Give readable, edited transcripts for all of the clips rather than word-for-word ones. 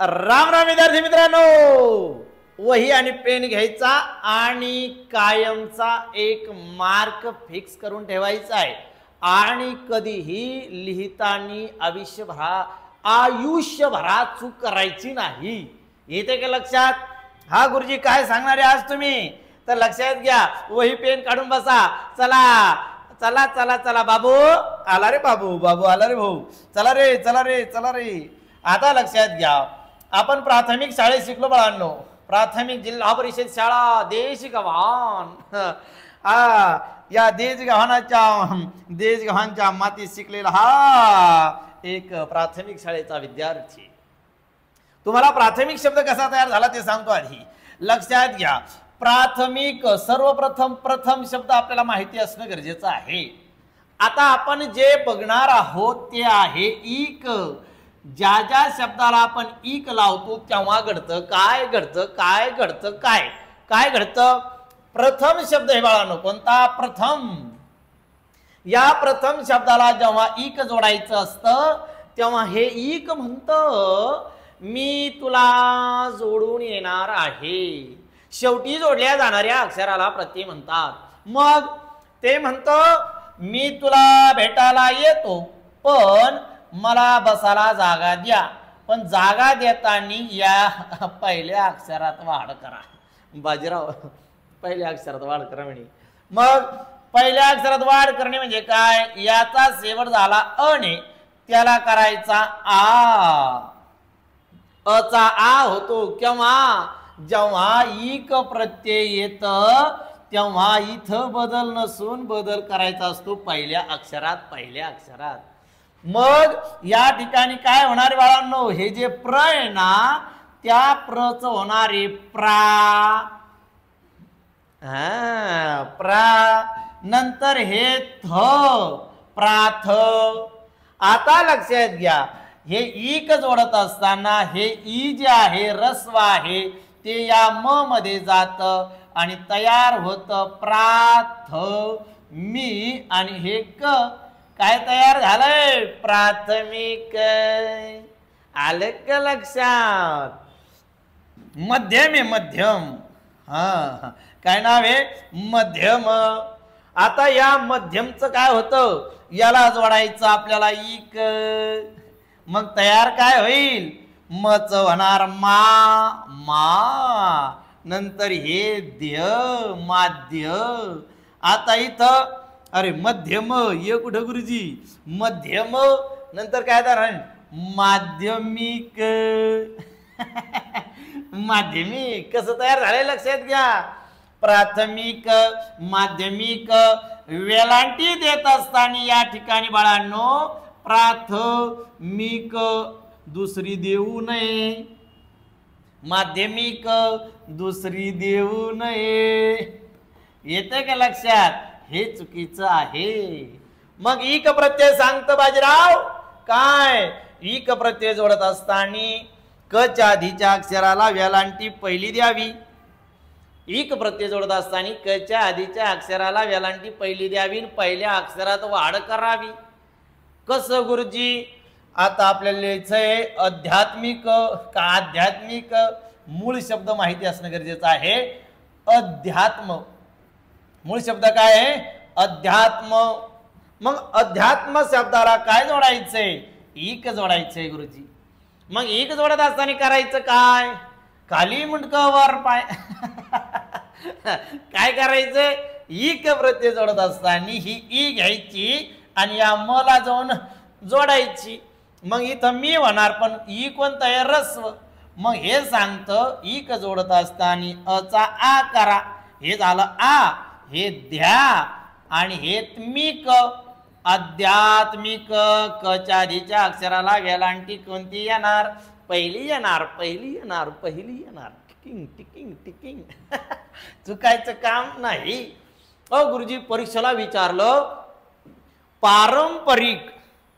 राम राम विद्यार्थी मित्रांनो, वही आणि पेन घ्यायचा आणि कायमचा एक मार्क फिक्स करून ठेवायचा आहे आणि कधीही लिहिताना आयुष्यभरा चूक करायची नाही। येते का लक्षात? हा गुरुजी काय सांगणार आहे आज तुम्ही? तर लक्षात घ्या, वही पेन काढून बसा। चला चला चला चला, बाबू आला रे, बाबू बाबू आला रे, भाऊ चला रे चला रे चला रे। आता लक्षात घ्या, आपण प्राथमिक शाळेत शिकलो बाळांनो, प्राथमिक जिल्हा परिषद शाळा देशगव्हाण। या देशगव्हाणच्या मातीत शिकलेला हा एक प्राथमिक शाळेचा विद्यार्थी। तुम्हाला प्राथमिक शब्द कसा तयार झाला ते सांगतो आधी। लक्षात घ्या, प्राथमिक सर्वप्रथम प्रथम शब्द आपल्याला माहिती असणं गरजेचं आहे। आता आपण जे बघणार आहोत ते आहे इक। ज्या ज्या शब्दाला आपण इक लावतो तेव्हा घडतं काय, घडतं काय, घडतं काय, काय घडतं? प्रथम शब्द हे बाळांनो, कोणता? प्रथम। या प्रथम शब्दाला जेव्हा इक जोडायचं असतं तेव्हा हे इक म्हणतं मी तुला जोडून येणार आहे। शेवटी जोडल्या जाणाऱ्या अक्षराला प्रत्यय म्हणतात। मग ते म्हणतं मी तुला भेटायला येतो पण मला बसायला जागा द्या, पण जागा देताना या पहिल्या अक्षरात वाढ करा। बाजीराव पहिल्या अक्षरात वाढ करा म्हणे। मग पहिल्या अक्षरात वाढ करणे म्हणजे काय? याचा शेवट झाला अने त्याला करायचा आ। अचा आ होतो केव्हा? जेव्हा इक प्रत्यय येत तेव्हा इथं बदल नसून बदल करायचा असतो पहिल्या अक्षरात, पहिल्या अक्षरात। मग या ठिकाणी काय होणार बाळांनो? हे जे प्र आहे ना त्या प्रच होणारे प्रा। प्रा नंतर हे थ, प्राथ। आता लक्षात घ्या, हे इक जोडत असताना हे ई जे आहे रस्व आहे ते या म मध्ये जात आणि तयार होत प्राथ मी, आणि हे क काय तयार झालंय? प्राथमिक। आलं का लक्षात? मध्यम आहे, मध्यम। काय नाव आहे? मध्यम। आता या मध्यमचं काय होतं? याला जोडायचं आपल्याला इक। मग तयार काय होईल? मच होणार मा, मा। नंतर हे ध्य, माध्य। आता इथं अरे मध्यम ये कुठं गुरुजी? मध्यम नंतर काय तर माध्यमिक। माध्यमिक कसं तयार झालंय लक्षात घ्या। प्राथमिक, माध्यमिक, वेलांटी देत असताना या ठिकाणी बाळांनो प्राथमिक दुसरी देऊ नये, माध्यमिक दुसरी देऊ नये। येते का लक्षात? हे चुकीचं आहे। मग इक प्रत्यय सांगतं बाजीराव काय? इक प्रत्यय जोडत असताना क च्या आधीच्या अक्षराला वेलांटी पहिली द्यावी। इक प्रत्यय जोडत असताना क च्या आधीच्या अक्षराला वेलांटी पहिली द्यावी, पहिल्या अक्षरात वाढ करावी। कसं गुरुजी? आता आपल्याला लिहायचंय आध्यात्मिक का आध्यात्मिक? मूळ शब्द माहिती असणं गरजेचं आहे। अध्यात्म मूळ शब्द काय आहे? अध्यात्म। मग अध्यात्म शब्दाला काय जोडायचंय? इक जोडायचंय गुरुजी। मग इक जोडत असताना करायचं काय? खाली मुंडकं वर पाय। काय करायचंय? इक प्रत्यय जोडत असताना ही ई घ्यायची आणि या म ला जाऊन जोडायची। मग इथं मी होणार पण ई कोणतं आहे? रस्व। मग हे सांगतं इक जोडत असताना अचा आ करा। हे झालं आ, हे ध्या आणि हे मिक। आध्यात्मिक क च्या आधीच्या अक्षराला वेलांटी कोणती येणार? पहिली येणार, पहिली येणार, पहिली येणार। Ticking ticking ticking. चुकायचं काम नाही। गुरुजी परीक्षेला विचारलं पारंपरिक,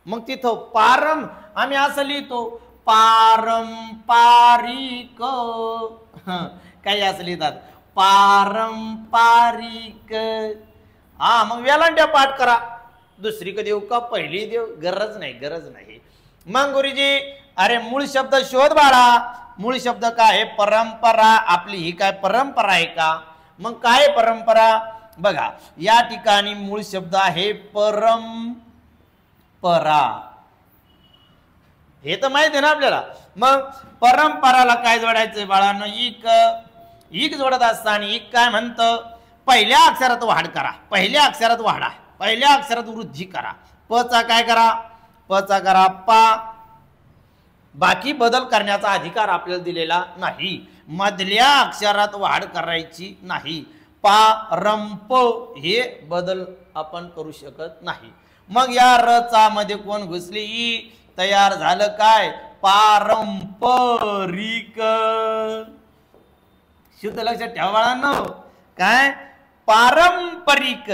मग तिथं पारम आम्ही असं लिहितो पारंपरिक। काही असं लिहितात पारंपरिक। मग वेलांट्या पाठ करा। दुसरी का देऊ का पहिली देऊ? गरज नाही, गरज नाही। मग गुरुजी अरे मूळ शब्द शोध बाळा. मूळ शब्द काय आहे? परंपरा. आपली ही काय परंपरा आहे का? मग काय परंपरा? बघा या ठिकाणी मूळ शब्द आहे परंपरा. हे तर माहिती आहे ना आपल्याला. मग परंपराला काय जोडायचंय बाळांनो? इक जोडत असताना इक काय म्हणतं? पहिल्या अक्षरात वाढ करा, पहिल्या अक्षरात वाढा, पहिल्या अक्षरात वृद्धी करा. पचा काय करा? पचा करा पा. बाकी बदल करण्याचा अधिकार आपल्याला दिलेला नाही. मधल्या अक्षरात वाढ करायची नाही. पारंप हे बदल आपण करू शकत नाही. मग या रचा मध्ये कोण घुसली? ई. तयार झालं काय? पारंपरिक. शुद्ध लक्षात ठेवा बाळांनो. काय? पारंपरिक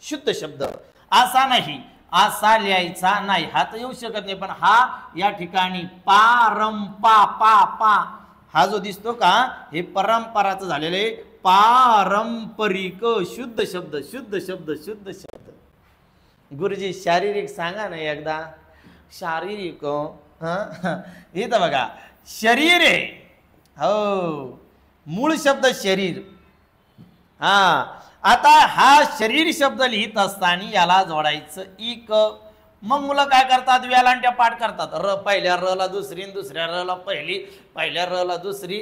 शुद्ध शब्द. असा नाही, असा लिहायचा नाही, हा तर येऊ शकत नाही. पण हा या ठिकाणी पारंपा पा पा हा जो दिसतो का, हे परंपराचं झालेलं आहे. पारंपरिक शुद्ध शब्द, शुद्ध शब्द, शुद्ध शब्द. गुरुजी शारीरिक सांगा ना एकदा. शारीरिक इथं बघा शरीर आहे. हो मूळ शब्द शरीर. हा आता हा शरीर शब्द लिहित असताना याला जोडायचं इक. मग मुलं काय करतात? वेलांट्या पाठ करतात. र पहिल्या र ला दुसरी, दुसऱ्या र ला पहिली, पहिल्या र ला दुसरी.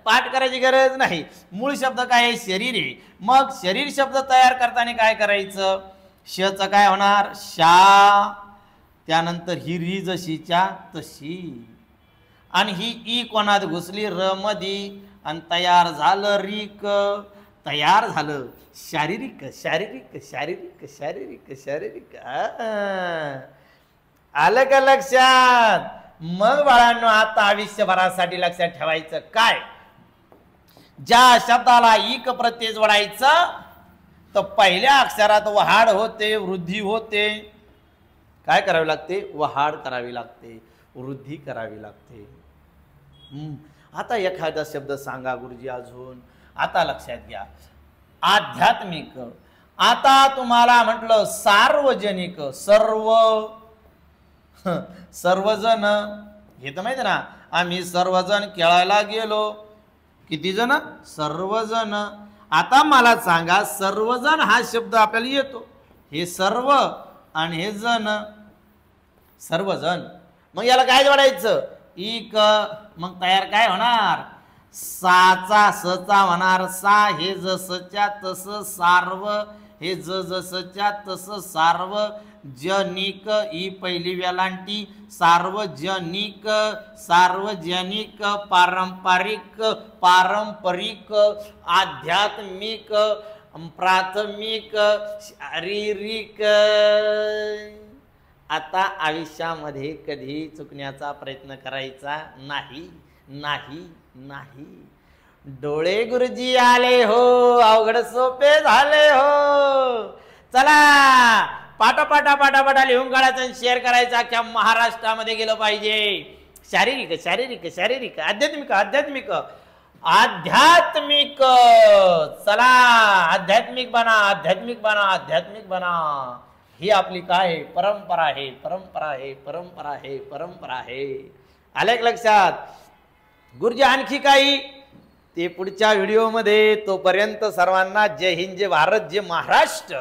पाठ करायची गरज नाही. मूळ शब्द काय आहे? शरीर आहे. मग शरीर शब्द तयार करताना काय करायचं? शचं काय होणार? शा. त्यानंतर ही री जशीच्या तशी. आणि ही ई कोणात घुसली? र मध्ये. आणि तयार झालं रिक. तयार झालं शारीरिक, शारीरिक, शारीरिक, शारीरिक, शारीरिक. आलं का लक्षात? मग बाळांनो आता आयुष्यभरासाठी लक्षात ठेवायचं काय? ज्या शब्दाला इक प्रत्यय जोडायचं तर पहिल्या अक्षरात वहाड होते, वृद्धी होते. काय करावी लागते? वहाड करावी लागते, वृद्धी करावी लागते. आता एखादा शब्द सांगा गुरुजी अजून. आता लक्षात घ्या. आध्यात्मिक. आता तुम्हाला म्हटलं सार्वजनिक. सर्वजण हे तर माहिती ना. आम्ही सर्वजण खेळायला गेलो. किती जण? सर्वजण. आता मला सांगा सर्वजण हा शब्द आपल्याला येतो. हे सर्व आणि हे जण, सर्वजण. मग याला काय जोडायचं? इक. मग तयार काय होणार? साचा सचा होणार सा. हे जसच्या तस सार्व. हे जसच्या तस सार्व. जनिक ही पहिली वेलांटी. सार्वजनिक, सार्वजनिक. पारंपरिक, पारंपरिक. आध्यात्मिक, प्राथमिक, शारीरिक. आता आयुष्यामध्ये कधी चुकण्याचा प्रयत्न करायचा नाही, नाही, नाही. डोळे गुरुजी आले हो, अवघड सोपे झाले हो. चला पाटा पाटा लिहून काढायचं, शेअर करायचं. अख्ख्या महाराष्ट्रामध्ये गेलं पाहिजे. शारीरिक, शारीरिक, शारीरिक. आध्यात्मिक, आध्यात्मिक, आध्यात्मिक. चला आध्यात्मिक बना, आध्यात्मिक बना, आध्यात्मिक बना. ही आपली काय? परंपरा आहे, परंपरा आहे, परंपरा आहे, परंपरा आहे. आले लक्षात? गुरुजी आणखी काही ते पुढच्या व्हिडिओमध्ये. तोपर्यंत सर्वांना जय हिंद, जय भारत, जय महाराष्ट्र.